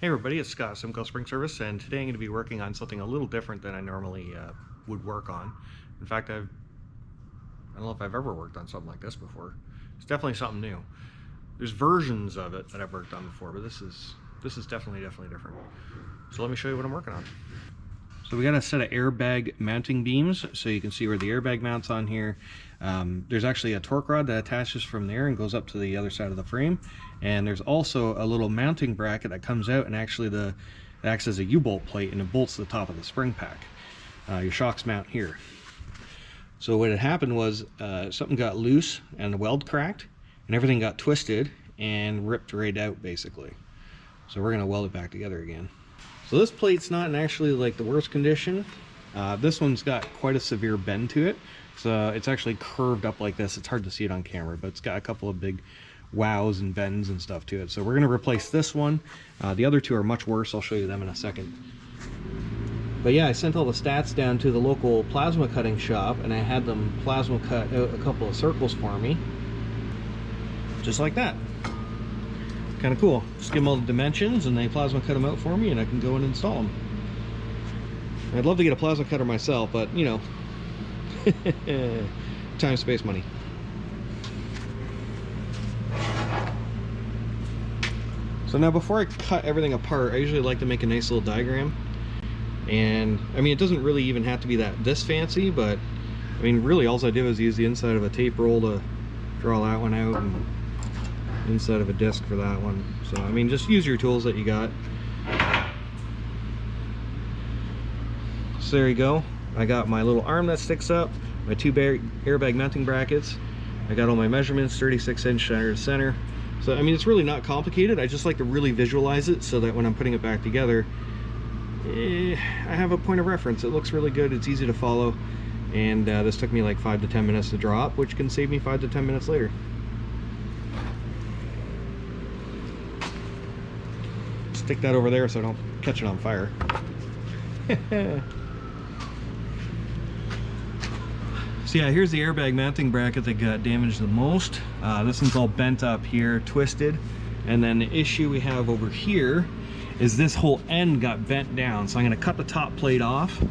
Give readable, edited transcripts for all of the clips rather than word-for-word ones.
Hey everybody, it's Scott, Simcoe Spring Service, and today I'm going to be working on something a little different than I normally would work on. In fact, I don't know if I've ever worked on something like this before. It's definitely something new. There's versions of it that I've worked on before, but this is definitely different. So let me show you what I'm working on. So we got a set of airbag mounting beams, so you can see where the airbag mounts on here. There's actually a torque rod that attaches from there and goes up to the other side of the frame. And there's also a little mounting bracket that comes out and actually it acts as a U-bolt plate, and it bolts to the top of the spring pack. Your shocks mount here. So what had happened was something got loose and the weld cracked and everything got twisted and ripped right out basically. So we're going to weld it back together again. So this plate's not in actually like the worst condition. This one's got quite a severe bend to it. So it's actually curved up like this. It's hard to see it on camera, but it's got a couple of big wows and bends and stuff to it. So we're going to replace this one. The other two are much worse. I'll show you them in a second. But yeah, I sent all the stats down to the local plasma cutting shop, and I had them plasma cut out a couple of circles for me. Just like that. Kind of cool. Just give them all the dimensions and they plasma cut them out for me, and I can go and install them. I'd love to get a plasma cutter myself, but you know, time, space, money. So now before I cut everything apart, I usually like to make a nice little diagram. And I mean, it doesn't really even have to be this fancy, but I mean, really all I did was use the inside of a tape roll to draw that one out, and inside of a disc for that one. So I mean, just use your tools that you got. So there you go. I got my little arm that sticks up, my two airbag mounting brackets. I got all my measurements, 36-inch center to center. So I mean, it's really not complicated. I just like to really visualize it so that when I'm putting it back together, I have a point of reference. It looks really good, it's easy to follow, and this took me like 5 to 10 minutes to draw up, which can save me 5 to 10 minutes later. Stick that over there so I don't catch it on fire. So yeah, here's the airbag mounting bracket that got damaged the most. This one's all bent up here, twisted, and then the issue we have over here is this whole end got bent down. So I'm going to cut the top plate off.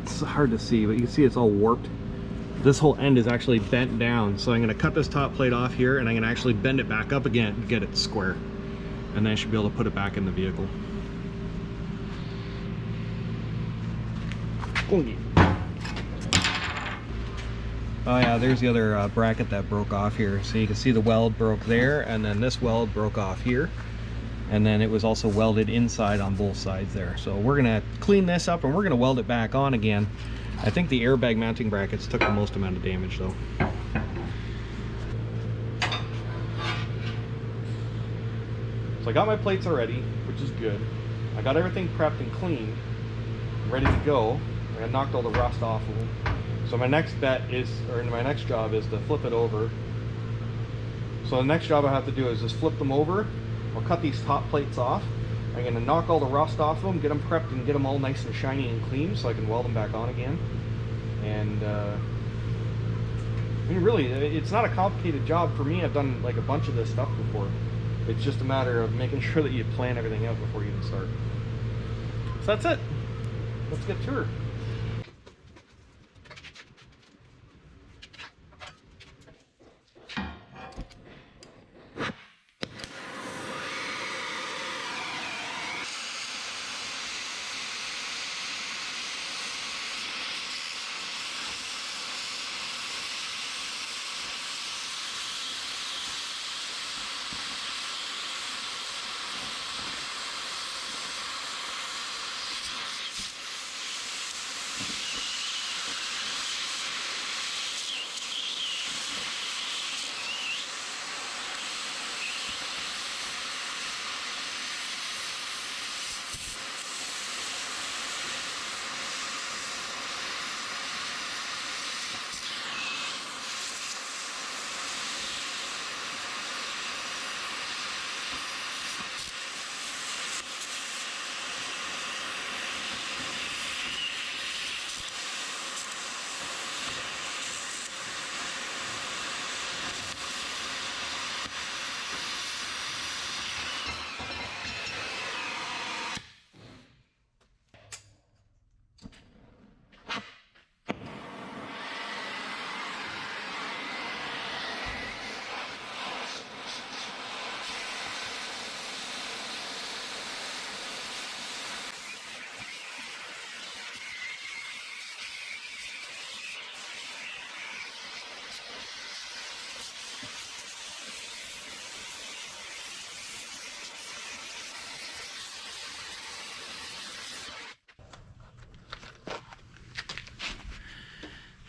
It's hard to see, but you can see it's all warped. This whole end is actually bent down. So I'm going to cut this top plate off here, and I'm going to actually bend it back up again to get it square. And then I should be able to put it back in the vehicle. Oh yeah, there's the other bracket that broke off here. So you can see the weld broke there, and then this weld broke off here. And then it was also welded inside on both sides there. So we're gonna clean this up and we're gonna weld it back on again. I think the airbag mounting brackets took the most amount of damage though. So I got my plates already, which is good. I got everything prepped and cleaned, ready to go. I knocked all the rust off of them. So my next job is to flip it over. So the next job I have to do is just flip them over. I'll cut these top plates off. I'm going to knock all the rust off of them, get them prepped, and get them all nice and shiny and clean so I can weld them back on again. And I mean, really, it's not a complicated job for me. I've done like a bunch of this stuff before. It's just a matter of making sure that you plan everything out before you even start. So that's it. Let's get to her.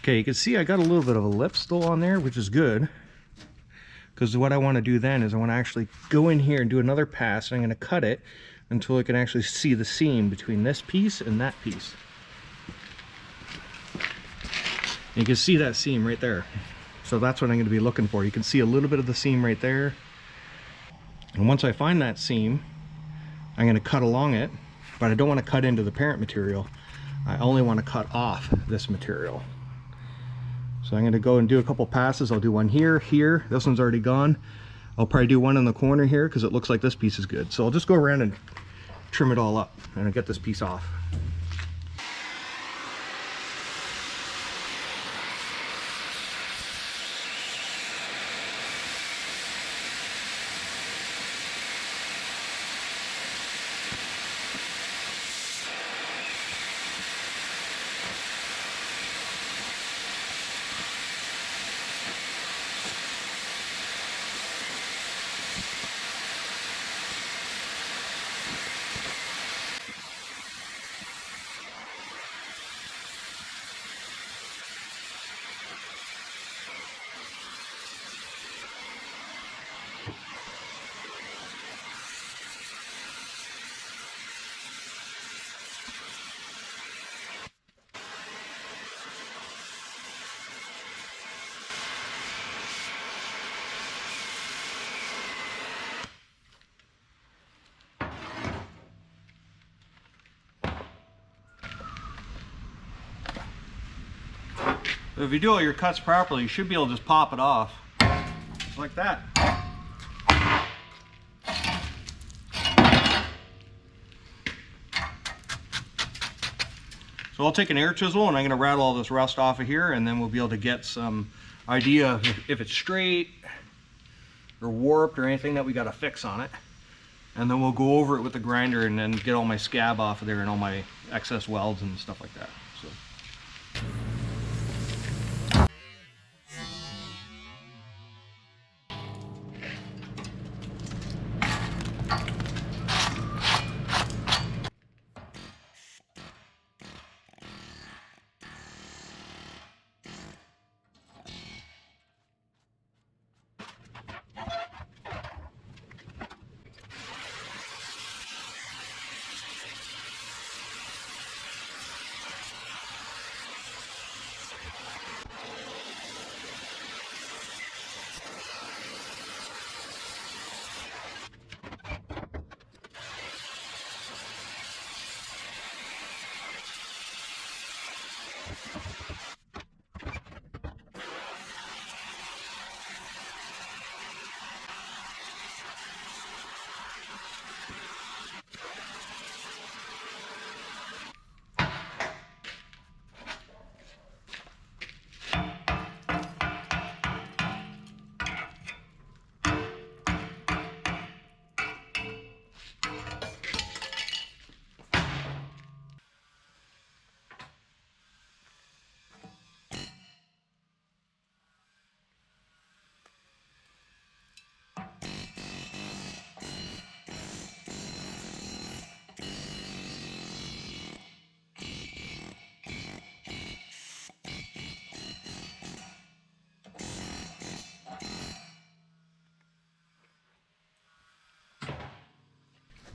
Okay, you can see I got a little bit of a lip still on there, which is good. Because what I want to do then is I want to actually go in here and do another pass, and I'm going to cut it until I can actually see the seam between this piece and that piece. And you can see that seam right there. So that's what I'm going to be looking for. You can see a little bit of the seam right there. And once I find that seam, I'm going to cut along it, but I don't want to cut into the parent material. I only want to cut off this material. So I'm going to go and do a couple passes. I'll do one here, here. This one's already gone. I'll probably do one in the corner here because it looks like this piece is good. So I'll just go around and trim it all up and I'll get this piece off. If you do all your cuts properly, you should be able to just pop it off. Just like that. So I'll take an air chisel and I'm going to rattle all this rust off of here, and then we'll be able to get some idea if it's straight or warped or anything that we got to fix on it. And then we'll go over it with the grinder and then get all my scab off of there and all my excess welds and stuff like that. So.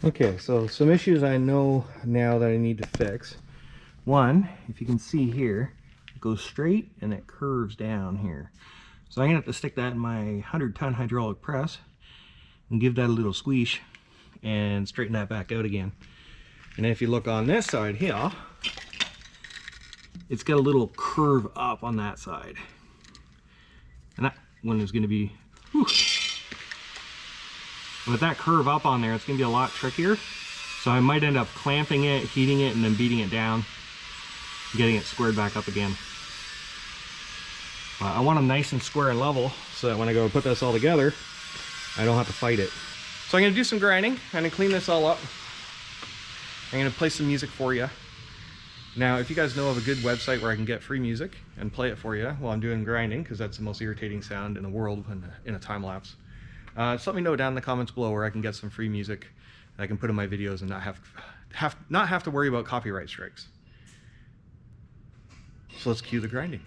Okay, so some issues I know now that I need to fix. One, if you can see here, it goes straight and it curves down here. So I'm gonna have to stick that in my 100-ton hydraulic press and give that a little squeeze and straighten that back out again. And if you look on this side here, it's got a little curve up on that side. And that one is gonna be, whew. With that curve up on there, it's going to be a lot trickier. So I might end up clamping it, heating it, and then beating it down, getting it squared back up again. I want them nice and square and level so that when I go put this all together, I don't have to fight it. So I'm going to do some grinding. I'm going to clean this all up. I'm going to play some music for you. Now, if you guys know of a good website where I can get free music and play it for you while I'm doing grinding, because that's the most irritating sound in the world in a time lapse. Just let me know down in the comments below where I can get some free music that I can put in my videos and not have to worry about copyright strikes. So let's cue the grinding.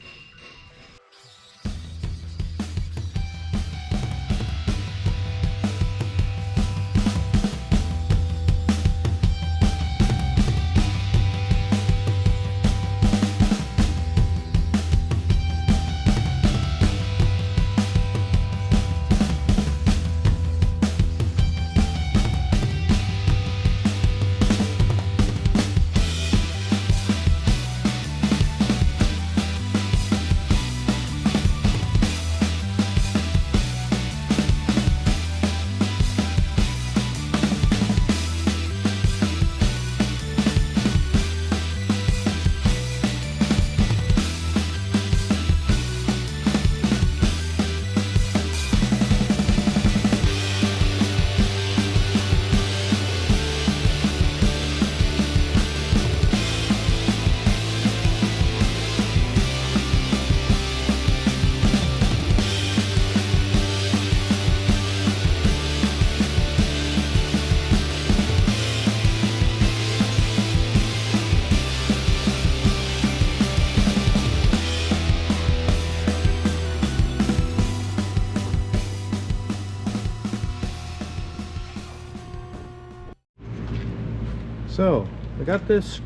So I got this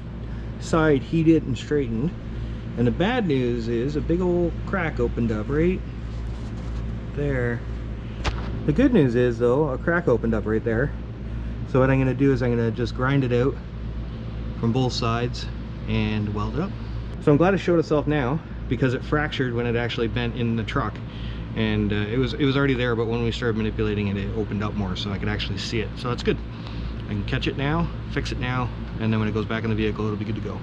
side heated and straightened, and the bad news is a big old crack opened up right there. The good news is though, a crack opened up right there. So what I'm going to do is I'm going to just grind it out from both sides and weld it up. So I'm glad it showed itself now, because it fractured when it actually bent in the truck, and it was already there, but when we started manipulating it, it opened up more so I could actually see it. So that's good. I can catch it now, fix it now, and then when it goes back in the vehicle, it'll be good to go.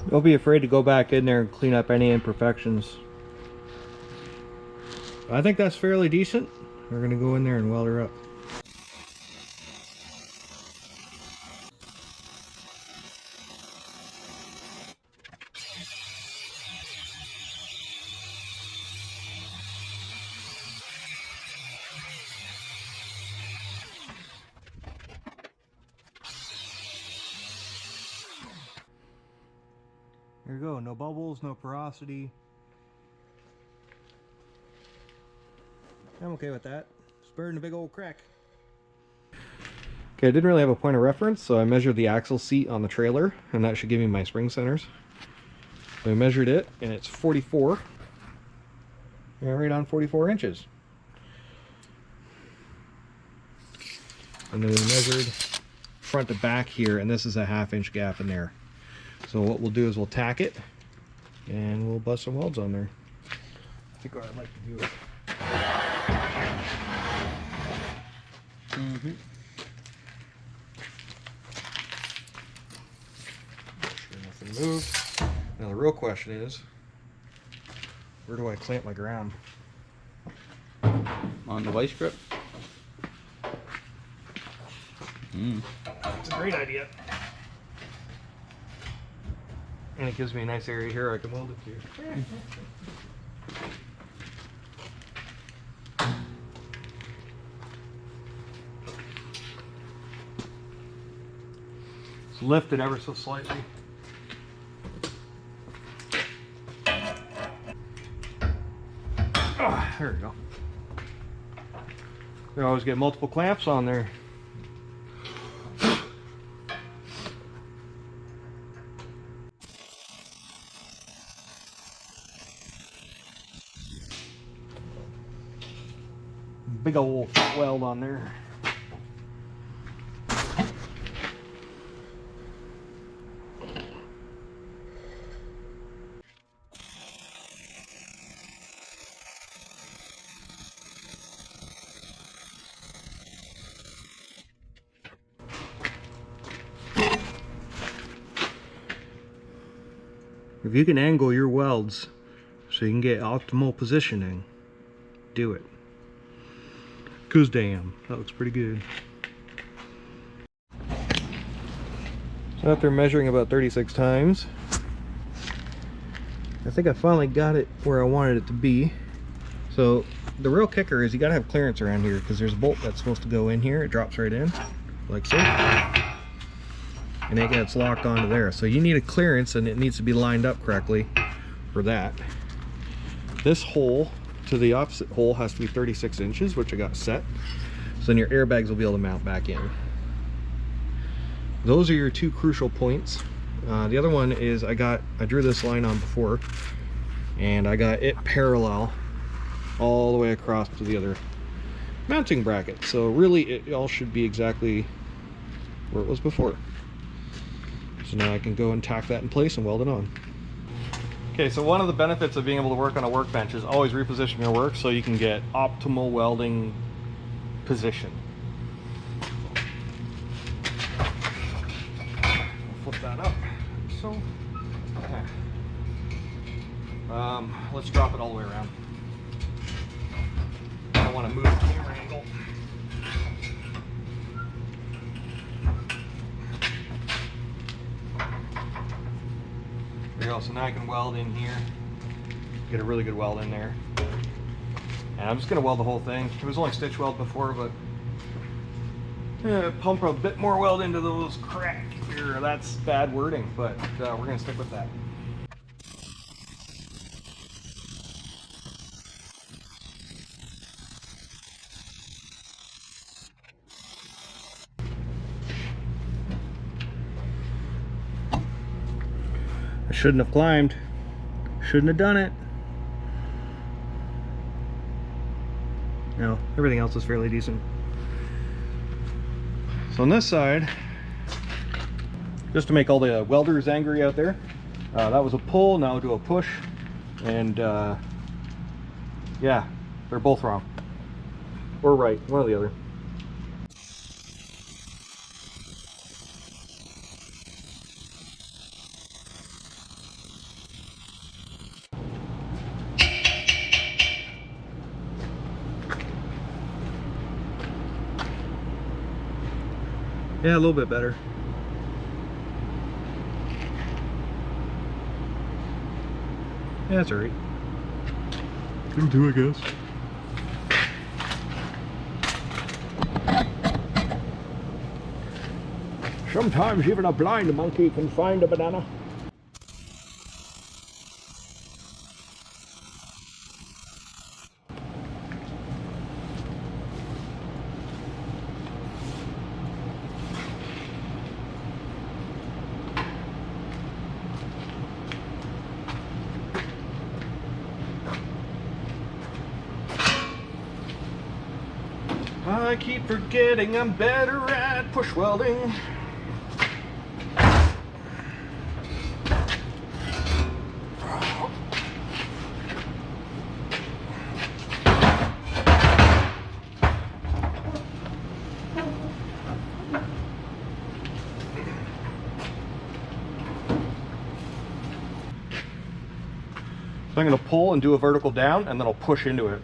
Don't be afraid to go back in there and clean up any imperfections. I think that's fairly decent. We're going to go in there and weld her up. There you go, no bubbles, no porosity. I'm okay with that. It's better than a big old crack. Okay, I didn't really have a point of reference, so I measured the axle seat on the trailer, and that should give me my spring centers. So I measured it, and it's 44. Yeah, right on 44 inches. And then we measured front to back here, and this is a 1/2 inch gap in there. So what we'll do is we'll tack it, and we'll bust some welds on there. I think what I'd like to do it. Sure nothing moved. Now the real question is, where do I clamp my ground? On the vice grip? It's a great idea. And it gives me a nice area here I can weld it to. It's lifted ever so slightly. Oh, there we go. You always get multiple clamps on there. big old weld on there. If you can angle your welds so you can get optimal positioning, do it. 'Cause damn, that looks pretty good. So after measuring about 36 times, I think I finally got it where I wanted it to be. So the real kicker is you gotta have clearance around here, because there's a bolt that's supposed to go in here. It drops right in, like so. And it gets locked onto there. So you need a clearance, and it needs to be lined up correctly for that. This hole to the opposite hole has to be 36 inches, which I got set. So then your airbags will be able to mount back in. Those are your two crucial points. The other one is I drew this line on before, and I got it parallel all the way across to the other mounting bracket. So really it all should be exactly where it was before. So now I can go and tack that in place and weld it on. Okay, so one of the benefits of being able to work on a workbench is always reposition your work so you can get optimal welding position. Flip that up. So, okay. Let's drop it all the way around. I don't want to move the camera angle. There you go. So now I can weld in here. Get a really good weld in there. And I'm just going to weld the whole thing. It was only stitch weld before, but pump a bit more weld into those cracks here. That's bad wording, but we're going to stick with that. I shouldn't have climbed. Shouldn't have done it. No, everything else is fairly decent. So on this side, just to make all the welders angry out there, that was a pull, now I'll do a push. And yeah, they're both wrong. Or right, one or the other. Yeah, a little bit better. Yeah, that's alright. It'll do, I guess. Sometimes even a blind monkey can find a banana. I keep forgetting I'm better at push welding. So I'm going to pull and do a vertical down, and then I'll push into it.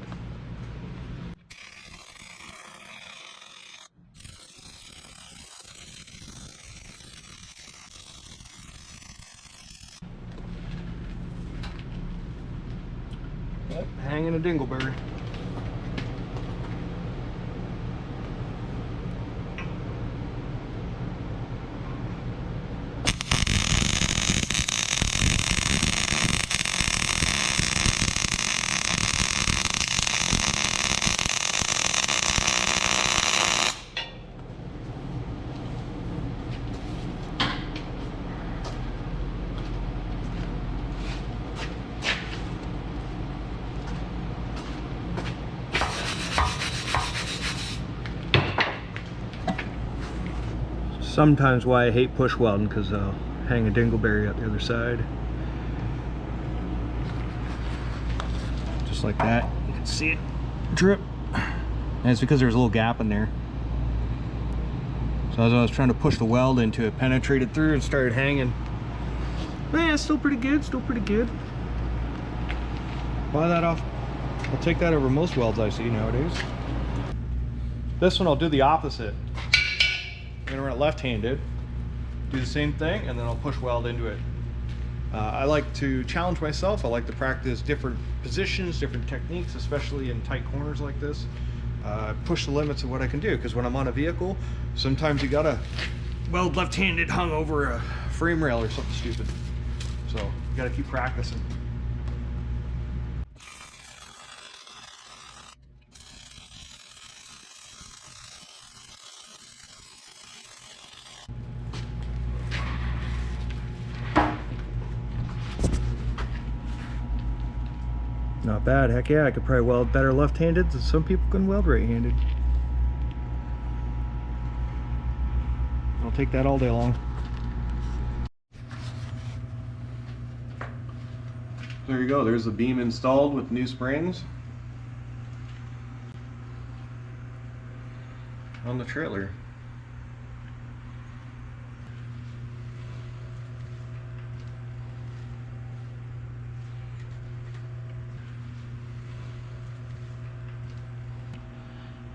Yep, hanging a dingleberry. sometimes why I hate push welding, because I'll hang a dingleberry out the other side. Just like that. You can see it drip. And it's because there's a little gap in there. So as I was trying to push the weld into it, penetrated through and started hanging. But yeah, still pretty good, still pretty good. Buy that off. I'll take that over most welds I see nowadays. This one I'll do the opposite. I'm gonna run it left-handed, do the same thing, and then I'll push weld into it. I like to challenge myself. I like to practice different positions, different techniques, especially in tight corners like this. Push the limits of what I can do, because when I'm on a vehicle, sometimes you gotta weld left-handed hung over a frame rail or something stupid. So you gotta keep practicing. Not bad. Heck yeah, I could probably weld better left-handed than some people can weld right-handed. I'll take that all day long. There you go. There's the beam installed with new springs on the trailer.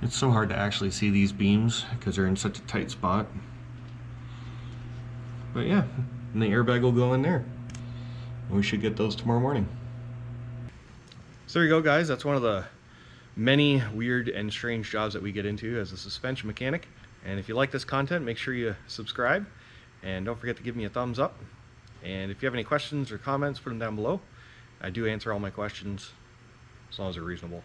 It's so hard to actually see these beams because they're in such a tight spot. But yeah, and the airbag will go in there. We should get those tomorrow morning. So there you go, guys. That's one of the many weird and strange jobs that we get into as a suspension mechanic. And if you like this content, make sure you subscribe. And don't forget to give me a thumbs up. And if you have any questions or comments, put them down below. I do answer all my questions, as long as they're reasonable.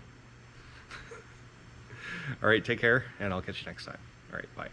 All right, take care, and I'll catch you next time. All right, bye.